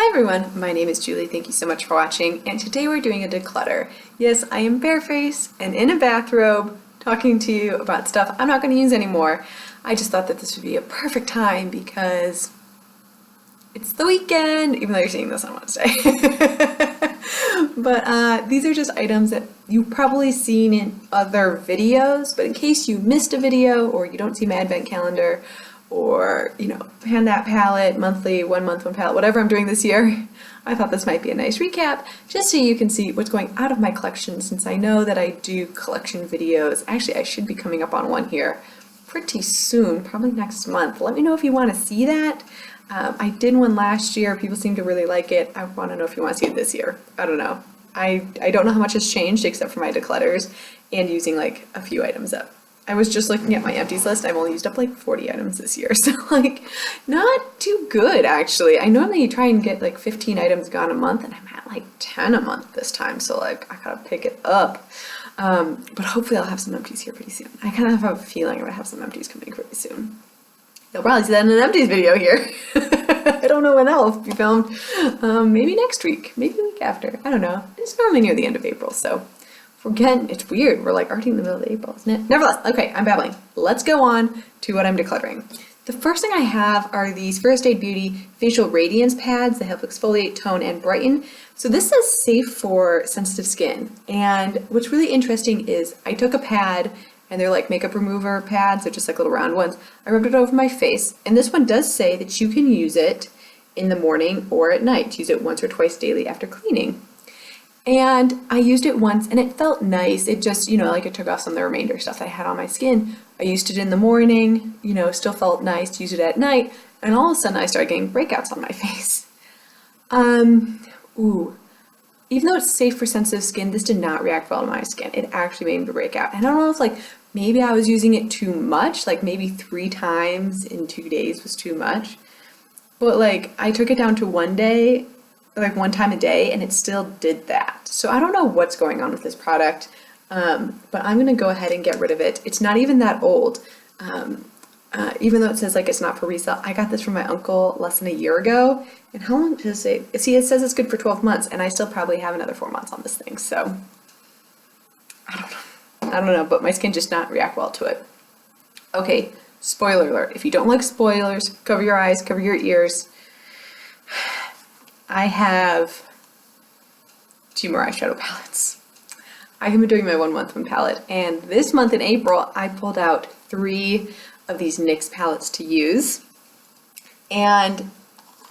Hi everyone, my name is Julie. Thank you so much for watching, and today we're doing a declutter. Yes, I am barefaced and in a bathrobe talking to you about stuff I'm not going to use anymore. I just thought that this would be a perfect time because it's the weekend, even though you're seeing this on Wednesday. But these are just items that you've probably seen in other videos, but in case you missed a video or you don't see my advent calendar, or, hand that palette monthly, 1 month, one palette, whatever I'm doing this year, I thought this might be a nice recap, just so you can see what's going out of my collection, since I know that I do collection videos. Actually, I should be coming up on one here pretty soon, probably next month. Let me know if you want to see that. I did one last year. People seem to really like it. I want to know if you want to see it this year. I don't know. I don't know how much has changed except for my declutters and using like a few items up. I was just looking at my empties list. I've only used up like 40 items this year, so like not too good actually. I normally try and get like 15 items gone a month, and I'm at like 10 a month this time, so like I gotta pick it up. But hopefully I'll have some empties here pretty soon. I kind of have a feeling I'm gonna have some empties coming pretty soon. You'll probably see that in an empties video here. I don't know when that'll be filmed. Maybe next week, maybe the week after. I don't know. It's normally near the end of April, so. Again, it's weird. We're like already in the middle of April, isn't it? Nevertheless, okay, I'm babbling. Let's go on to what I'm decluttering. The first thing I have are these First Aid Beauty Facial Radiance Pads. They help exfoliate, tone, and brighten. So this is safe for sensitive skin. And what's really interesting is I took a pad, and they're like makeup remover pads. They're just like little round ones. I rubbed it over my face, and this one does say that you can use it in the morning or at night. Use it once or twice daily after cleaning. And I used it once and it felt nice. It just, like it took off some of the remainder stuff that I had on my skin. I used it in the morning, still felt nice to use it at night. And all of a sudden I started getting breakouts on my face. Even though it's safe for sensitive skin, this did not react well to my skin. It actually made me break out. And I don't know if maybe I was using it too much, like maybe 3 times in 2 days was too much. But I took it down to one day, like 1 time a day, and it still did that. So I don't know what's going on with this product, but I'm gonna go ahead and get rid of it. It's not even that old. Even though it says it's not for resale. I got this from my uncle less than a year ago. And how long does it say? See, it says it's good for 12 months, and I still probably have another 4 months on this thing. So I don't know, but my skin just not react well to it. Okay, spoiler alert. If you don't like spoilers, cover your eyes, cover your ears. I have 2 more eyeshadow palettes. I have been doing my 1 month one palette, and this month in April, I pulled out 3 of these NYX palettes to use. And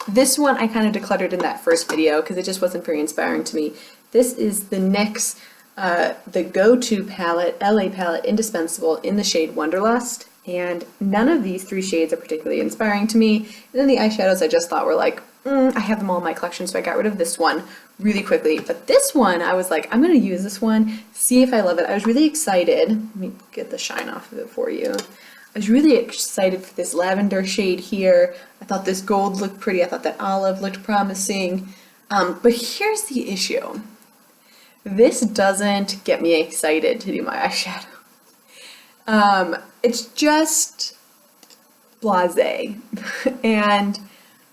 this one I kind of decluttered in that first video because it just wasn't very inspiring to me. This is the NYX, the Go-To palette, LA palette, Indispensable, in the shade Wonderlust. And none of these 3 shades are particularly inspiring to me. And then the eyeshadows I just thought were I have them all in my collection, so I got rid of this one really quickly. But this one, I was like, I'm going to use this one, see if I love it. I was really excited. Let me get the shine off of it for you. I was really excited for this lavender shade here. I thought this gold looked pretty. I thought that olive looked promising. But here's the issue. This doesn't get me excited to do my eyeshadow. It's just blasé. And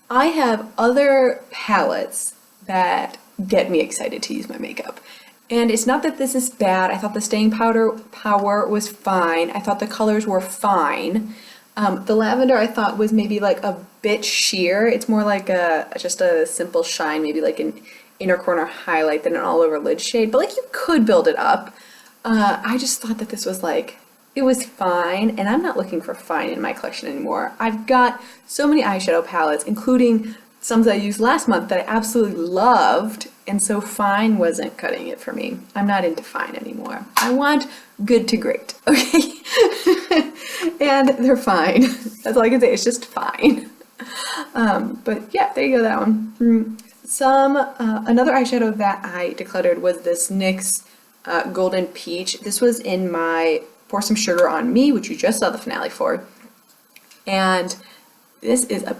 I have other palettes that get me excited to use my makeup. And it's not that this is bad. I thought the staying power was fine. I thought the colors were fine. The lavender I thought was maybe a bit sheer. It's more like just a simple shine, maybe like an inner corner highlight than an all over lid shade. But you could build it up. I just thought that this was it was fine, and I'm not looking for fine in my collection anymore. I've got so many eyeshadow palettes, including some that I used last month that I absolutely loved, and so fine wasn't cutting it for me. I'm not into fine anymore. I want good to great, okay? And they're fine. That's all I can say, it's just fine. But yeah, there you go, that one. Another eyeshadow that I decluttered was this NYX Golden Peach. This was in my Pour Some Sugar on Me, which you just saw the finale for. And this is a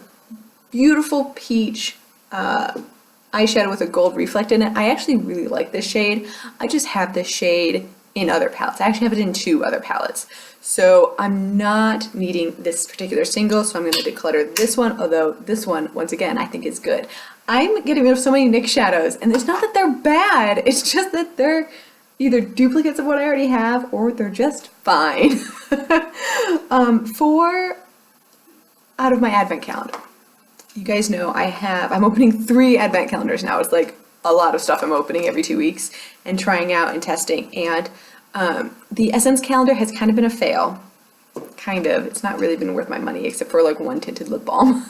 beautiful peach eyeshadow with a gold reflect in it. I actually really like this shade. I just have this shade in other palettes. I actually have it in 2 other palettes. So I'm not needing this particular single, so I'm going to declutter this one, although this one, once again, I think is good. I'm getting rid of so many NYX shadows, and it's not that they're bad, it's just that they're either duplicates of what I already have, or they're just fine. 4 out of my advent calendar. You guys know I'm opening 3 advent calendars now. It's like a lot of stuff I'm opening every 2 weeks and trying out and testing. And the Essence calendar has kind of been a fail. Kind of. It's not really been worth my money except for like one tinted lip balm,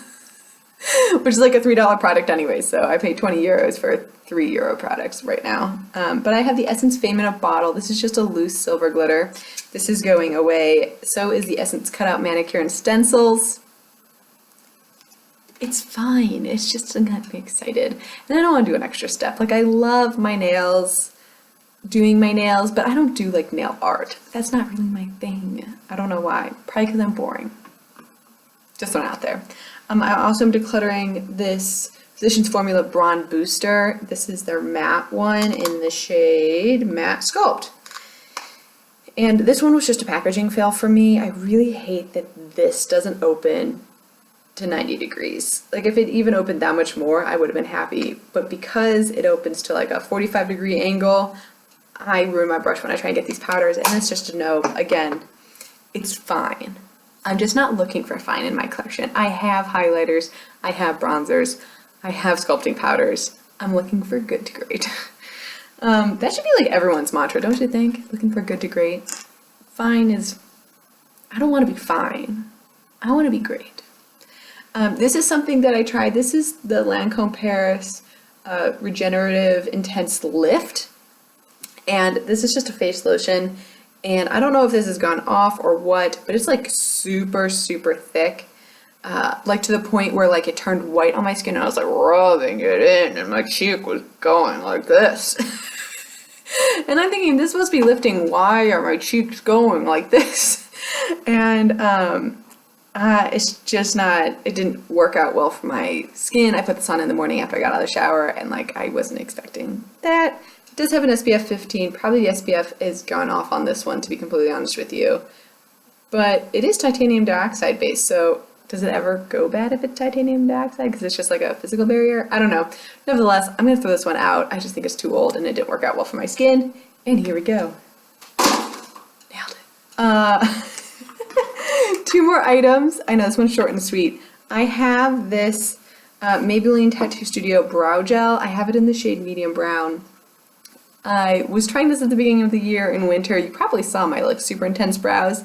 which is like a $3 product anyway. So I paid 20 euros for €3 products right now. But I have the Essence Fame in a bottle. This is just a loose silver glitter. This is going away. So is the Essence Cutout Manicure and Stencils. It's fine. It's just got me excited. And I don't want to do an extra step. Like, I love my nails, doing my nails, but I don't do like nail art. That's not really my thing. I don't know why. Probably because I'm boring. Just throwing it out there. I also am decluttering this Physicians Formula Bronze Booster. This is their matte one in the shade Matte Sculpt. And this one was just a packaging fail for me. I really hate that this doesn't open to 90 degrees. Like, if it even opened that much more, I would have been happy. But because it opens to like a 45-degree angle, I ruin my brush when I try and get these powders. And it's just a no. Again, it's fine. I'm just not looking for fine in my collection. I have highlighters, I have bronzers, I have sculpting powders. I'm looking for good to great. That should be like everyone's mantra, don't you think? Looking for good to great. Fine is, I don't want to be fine. I want to be great. This is something that I tried. This is the Lancome Paris Regenerative Intense Lift. And this is just a face lotion. And I don't know if this has gone off or what, but it's like super, super thick. Like to the point where like it turned white on my skin and I was like rubbing it in and my cheek was going like this. And I'm thinking, this must be lifting. Why are my cheeks going like this? And it's just not, it didn't work out well for my skin. I put this on in the morning after I got out of the shower and like I wasn't expecting that. It does have an SPF 15. Probably the SPF is gone off on this one, to be completely honest with you. But it is titanium dioxide based, so does it ever go bad if it's titanium dioxide? Because it's just like a physical barrier? I don't know. Nevertheless, I'm going to throw this one out. I just think it's too old and it didn't work out well for my skin. And here we go. Nailed it. 2 more items. I know this one's short and sweet. I have this Maybelline Tattoo Studio Brow Gel. I have it in the shade medium brown. I was trying this at the beginning of the year in winter. You probably saw my like super intense brows.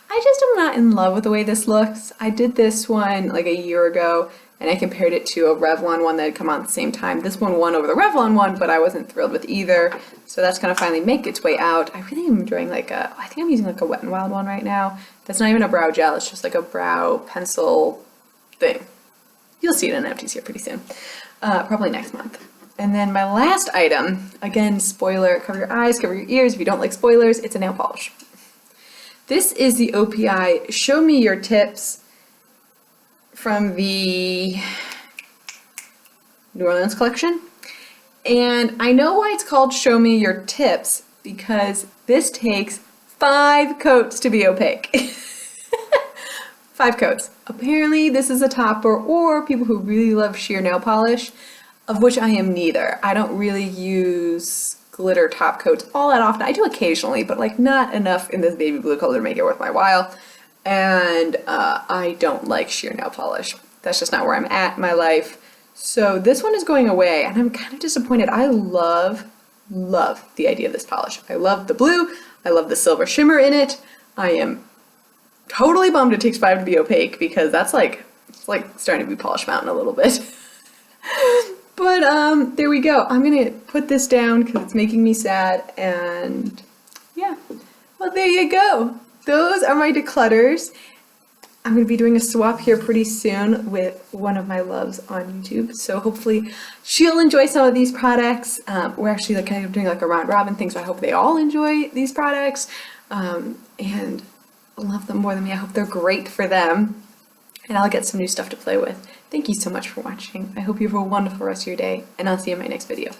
I just am not in love with the way this looks. I did this one like a year ago and I compared it to a Revlon one that had come out at the same time. This one won over the Revlon one, but I wasn't thrilled with either. So that's gonna finally make its way out. I really am enjoying like I think I'm using like a Wet n Wild one right now. That's not even a brow gel, it's just like a brow pencil thing. You'll see it in empties here pretty soon. Probably next month. And then my last item, again, spoiler, cover your eyes, cover your ears. If you don't like spoilers, it's a nail polish. This is the OPI Show Me Your Tips from the New Orleans collection. And I know why it's called Show Me Your Tips, because this takes 5 coats to be opaque. 5 coats. Apparently this is a topper, or people who really love sheer nail polish, of which I am neither. I don't really use glitter top coats all that often. I do occasionally, but like not enough in this baby blue color to make it worth my while. And I don't like sheer nail polish. That's just not where I'm at in my life. So this one is going away and I'm kind of disappointed. I love the idea of this polish. I love the blue. I love the silver shimmer in it. I am totally bummed it takes 5 to be opaque, because that's like, it's like starting to be Polish Mountain a little bit. But there we go. I'm gonna put this down because it's making me sad, and yeah. Well, there you go. Those are my declutters. I'm gonna be doing a swap here pretty soon with one of my loves on YouTube, so hopefully she'll enjoy some of these products. We're actually like kind of doing like a round robin thing, so I hope they all enjoy these products and love them more than me. I hope they're great for them, and I'll get some new stuff to play with. Thank you so much for watching. I hope you have a wonderful rest of your day, and I'll see you in my next video.